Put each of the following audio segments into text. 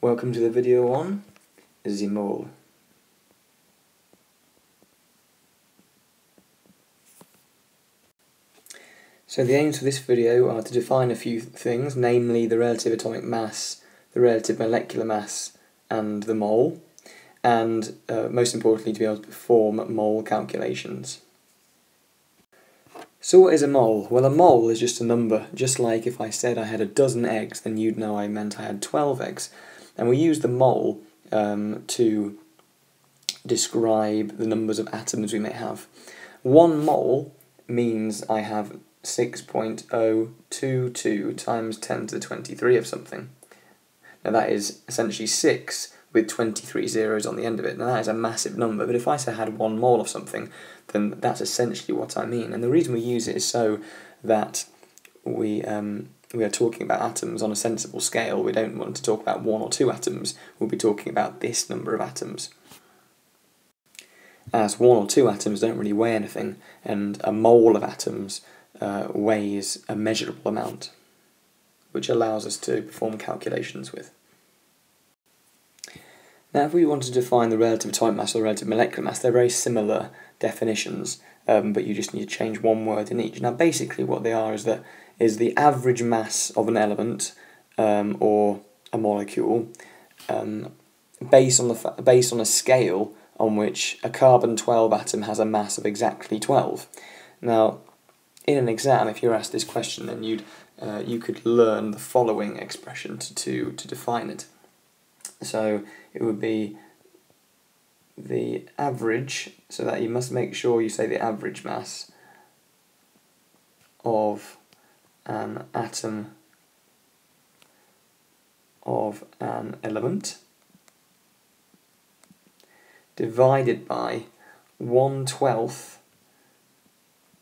Welcome to the video on the mole. So the aims for this video are to define a few things, namely the relative atomic mass, the relative molecular mass, and the mole, and most importantly to be able to perform mole calculations. So what is a mole? Well, a mole is just a number, just like if I said I had a dozen eggs, then you'd know I meant I had 12 eggs. And we use the mole to describe the numbers of atoms we may have. 1 mole means I have 6.022 times 10 to the 23 of something. Now that is essentially 6 with 23 zeros on the end of it. Now that is a massive number, but if I say I had 1 mole of something, then that's essentially what I mean. And the reason we use it is so that we are talking about atoms on a sensible scale. We don't want to talk about 1 or 2 atoms, we'll be talking about this number of atoms. As 1 or 2 atoms don't really weigh anything, and a mole of atoms weighs a measurable amount, which allows us to perform calculations with. Now if we want to define the relative atomic mass or relative molecular mass, they're very similar definitions, but you just need to change one word in each. Now basically what they are is the average mass of an element or a molecule based on a scale on which a carbon-12 atom has a mass of exactly 12. Now in an exam, if you're asked this question, then you could learn the following expression to define it. So it would be the average, so that you must make sure you say the average mass of an atom of an element divided by 1/12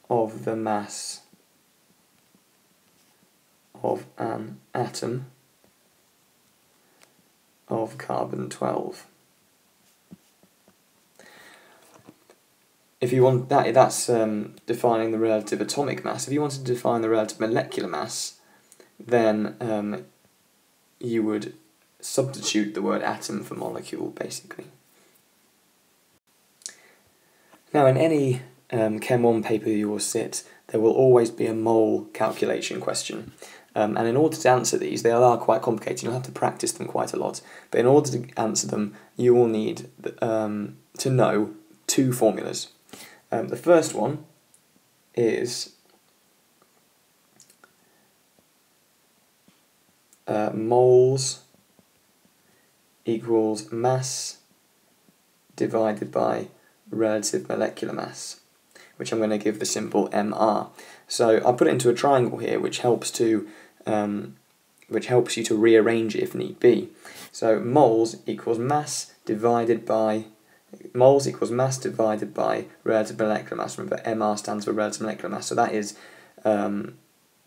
of the mass of an atom of carbon-12. If you want that's defining the relative atomic mass. If you wanted to define the relative molecular mass, then you would substitute the word atom for molecule, basically. Now in any Chem 1 paper you will sit, there will always be a mole calculation question. And in order to answer these, they are quite complicated, you'll have to practice them quite a lot, but in order to answer them you will need to know 2 formulas. The first one is moles equals mass divided by relative molecular mass, which I'm going to give the symbol MR. So I'll put it into a triangle here, which helps you to rearrange it if need be. So moles equals mass divided by relative molecular mass. Remember, MR stands for relative molecular mass. So that is,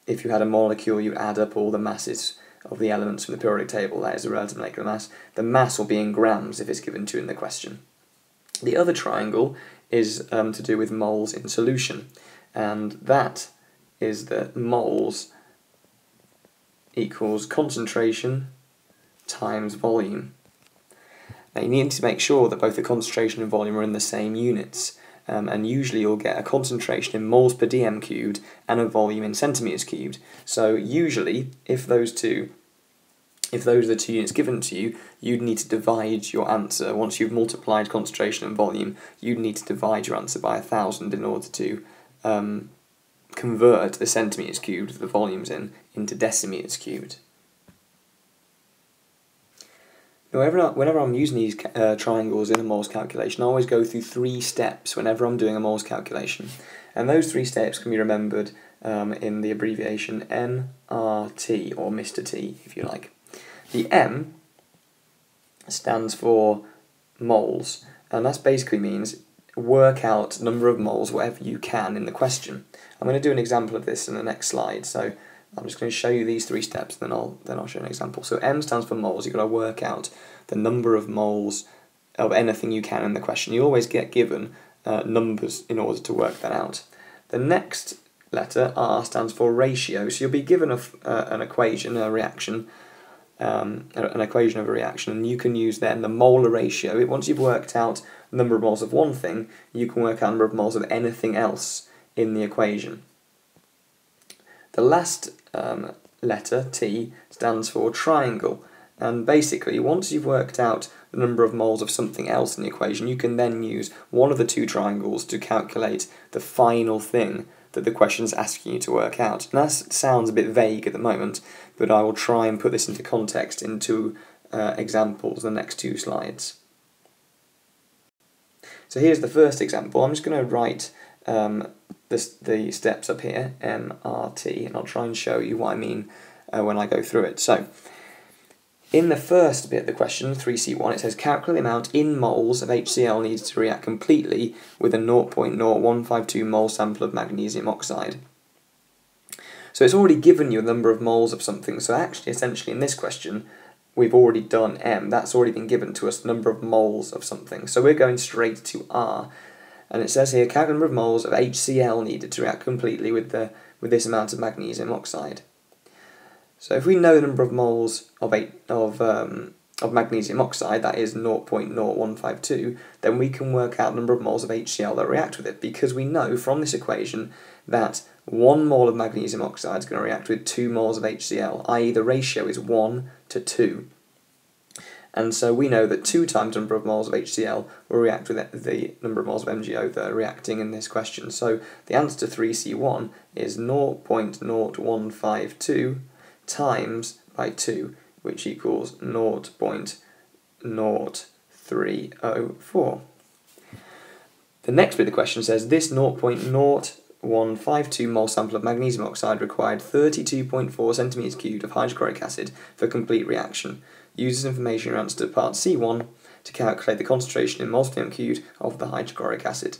if you had a molecule, you add up all the masses of the elements from the periodic table. That is the relative molecular mass. The mass will be in grams if it's given to you in the question. The other triangle is to do with moles in solution, and that is that moles equals concentration times volume. Now you need to make sure that both the concentration and volume are in the same units, and usually you'll get a concentration in moles per dm cubed and a volume in centimetres cubed. So usually, if those are the 2 units given to you, you'd need to divide your answer. Once you've multiplied concentration and volume, you'd need to divide your answer by 1,000 in order to convert the centimetres cubed the volume's into decimeters cubed. Now, whenever I'm using these triangles in a moles calculation, I always go through 3 steps whenever I'm doing a moles calculation. And those 3 steps can be remembered in the abbreviation MRT, or Mr. T, if you like. The M stands for moles, and that basically means work out number of moles whatever you can in the question. I'm going to do an example of this in the next slide, so I'm just going to show you these 3 steps, and then I'll show an example. So M stands for moles. You've got to work out the number of moles of anything you can in the question. You always get given numbers in order to work that out. The next letter, R, stands for ratio. So you'll be given an equation, a reaction, an equation of a reaction, and you can use then the molar ratio. Once you've worked out the number of moles of one thing, you can work out the number of moles of anything else in the equation. The last letter, T, stands for triangle, and basically once you've worked out the number of moles of something else in the equation, you can then use one of the two triangles to calculate the final thing that the question's asking you to work out. And that sounds a bit vague at the moment, but I will try and put this into context into examples in the next two slides. So here's the first example. I'm just going to write the steps up here, M, R, T, and I'll try and show you what I mean when I go through it. So, in the first bit of the question, 3C1, it says calculate the amount in moles of HCl needed to react completely with a 0.0152 mole sample of magnesium oxide. So it's already given you a number of moles of something, so actually essentially in this question we've already done M, that's already been given to us, the number of moles of something. So we're going straight to R, and it says here calculate the number of moles of HCl needed to react completely with this amount of magnesium oxide. So if we know the number of moles of magnesium oxide, that is 0.0152, then we can work out the number of moles of HCl that react with it, because we know from this equation that 1 mole of magnesium oxide is going to react with 2 moles of HCl, i.e. the ratio is 1 to 2. And so we know that 2 times the number of moles of HCl will react with the number of moles of MgO that are reacting in this question. So the answer to 3C1 is 0.0152 times by 2, which equals 0.0304. The next bit of the question says this 0.0152 mole sample of magnesium oxide required 32.4 centimeters cubed of hydrochloric acid for complete reaction. Use this information in your answer to part C1 to calculate the concentration in moles per m cubed of the hydrochloric acid.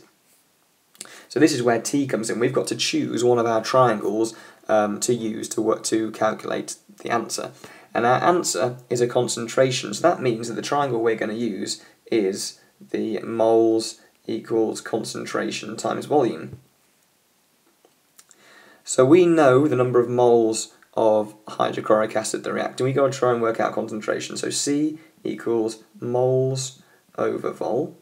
So this is where T comes in. We've got to choose one of our triangles to use to calculate the answer. And our answer is a concentration, so that means that the triangle we're going to use is the moles equals concentration times volume. So we know the number of moles of hydrochloric acid that react, and we've got to try and work out concentration. So C equals moles over vol,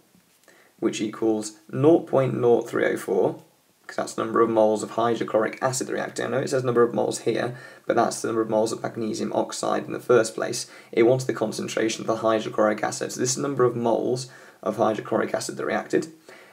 which equals 0.0304, because that's the number of moles of hydrochloric acid reacting. I know it says number of moles here, but that's the number of moles of magnesium oxide in the first place. It wants the concentration of the hydrochloric acid. So this is the number of moles of hydrochloric acid that reacted,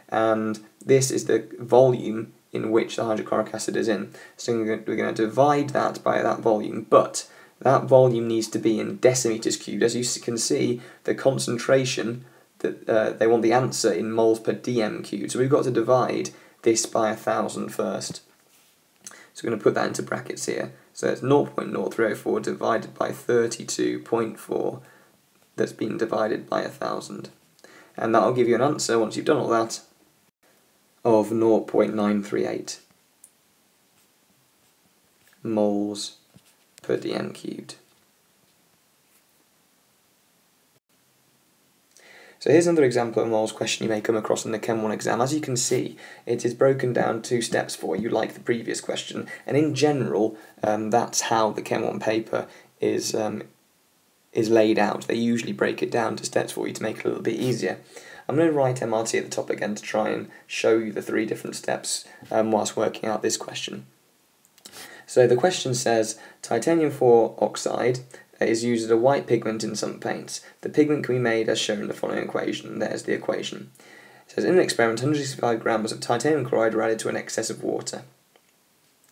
and this is the volume in which the hydrochloric acid is in. So we're going to divide that by that volume, but that volume needs to be in decimeters cubed. As you can see, the concentration, that they want the answer in moles per dm cubed. So we've got to divide this by 1,000 first. So we're going to put that into brackets here. So it's 0.0304 divided by 32.4 that's been divided by 1,000. And that'll give you an answer, once you've done all that, of 0.938 moles per dm cubed. So here's another example of a moles question you may come across in the Chem 1 exam. As you can see, it is broken down 2 steps for you, like the previous question, and in general, that's how the Chem 1 paper is laid out. They usually break it down to steps for you to make it a little bit easier. I'm going to write MRT at the top again to try and show you the 3 different steps whilst working out this question. So the question says, titanium 4 oxide is used as a white pigment in some paints. The pigment can be made as shown in the following equation. There's the equation. It says, in an experiment, 165 grams of titanium chloride were added to an excess of water.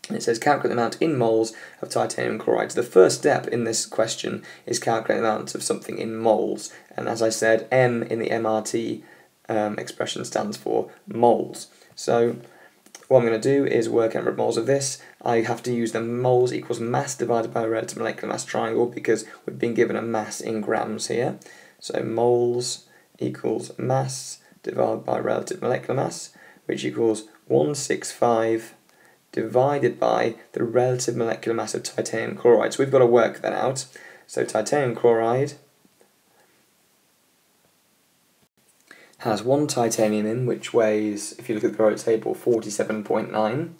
And it says, calculate the amount in moles of titanium chloride. So the first step in this question is calculate the amount of something in moles. And as I said, M in the MRT expression stands for moles. So what I'm going to do is work out the number of moles of this. I have to use the moles equals mass divided by relative molecular mass triangle, because we've been given a mass in grams here. So moles equals mass divided by relative molecular mass, which equals 165 divided by the relative molecular mass of titanium chloride. So we've got to work that out. So titanium chloride has 1 titanium in, which weighs, if you look at the periodic table, 47.9,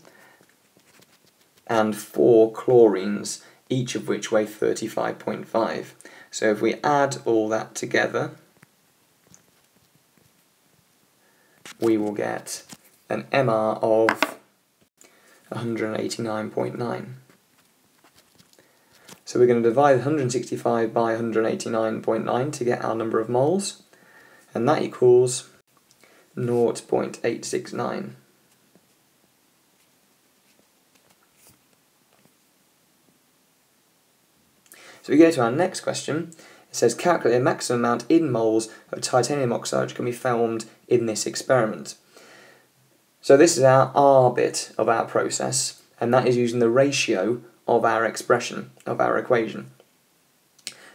and 4 chlorines each of which weigh 35.5. So if we add all that together, we will get an MR of 189.9. So we're going to divide 165 by 189.9 to get our number of moles, and that equals 0.869. So we go to our next question. It says calculate the maximum amount in moles of titanium oxide which can be found in this experiment. So this is our R bit of our process, and that is using the ratio of our expression, of our equation.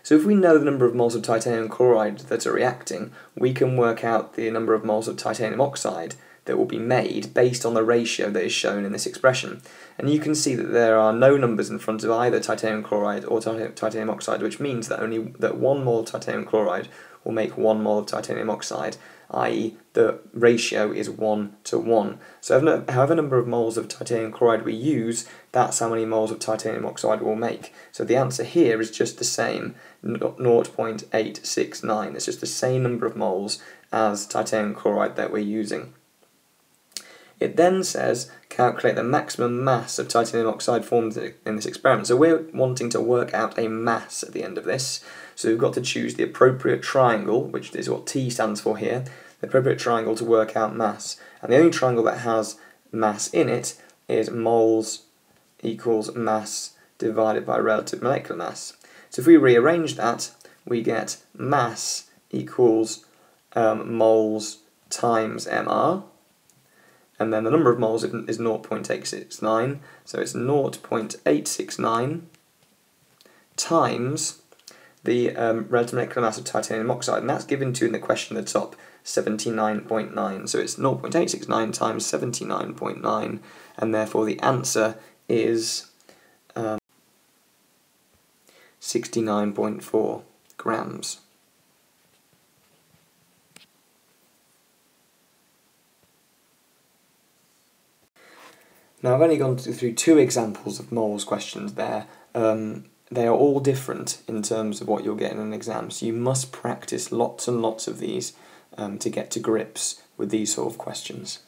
So if we know the number of moles of titanium chloride that are reacting, we can work out the number of moles of titanium oxide that will be made based on the ratio that is shown in this expression. And you can see that there are no numbers in front of either titanium chloride or titanium oxide, which means that only 1 mole of titanium chloride will make 1 mole of titanium oxide, i.e. the ratio is 1 to 1. So however number of moles of titanium chloride we use, that's how many moles of titanium oxide we'll make. So the answer here is just the same, 0.869. It's just the same number of moles as titanium chloride that we're using. It then says calculate the maximum mass of titanium oxide formed in this experiment. So we're wanting to work out a mass at the end of this. So we've got to choose the appropriate triangle, which is what T stands for here, the appropriate triangle to work out mass. And the only triangle that has mass in it is moles equals mass divided by relative molecular mass. So if we rearrange that, we get mass equals moles times mR. And then the number of moles is 0.869, so it's 0.869 times the relative molecular mass of titanium oxide, and that's given to in the question at the top, 79.9. So it's 0.869 times 79.9, and therefore the answer is 69.4 grams. Now I've only gone through 2 examples of moles questions there. They are all different in terms of what you'll get in an exam, so you must practice lots and lots of these to get to grips with these sort of questions.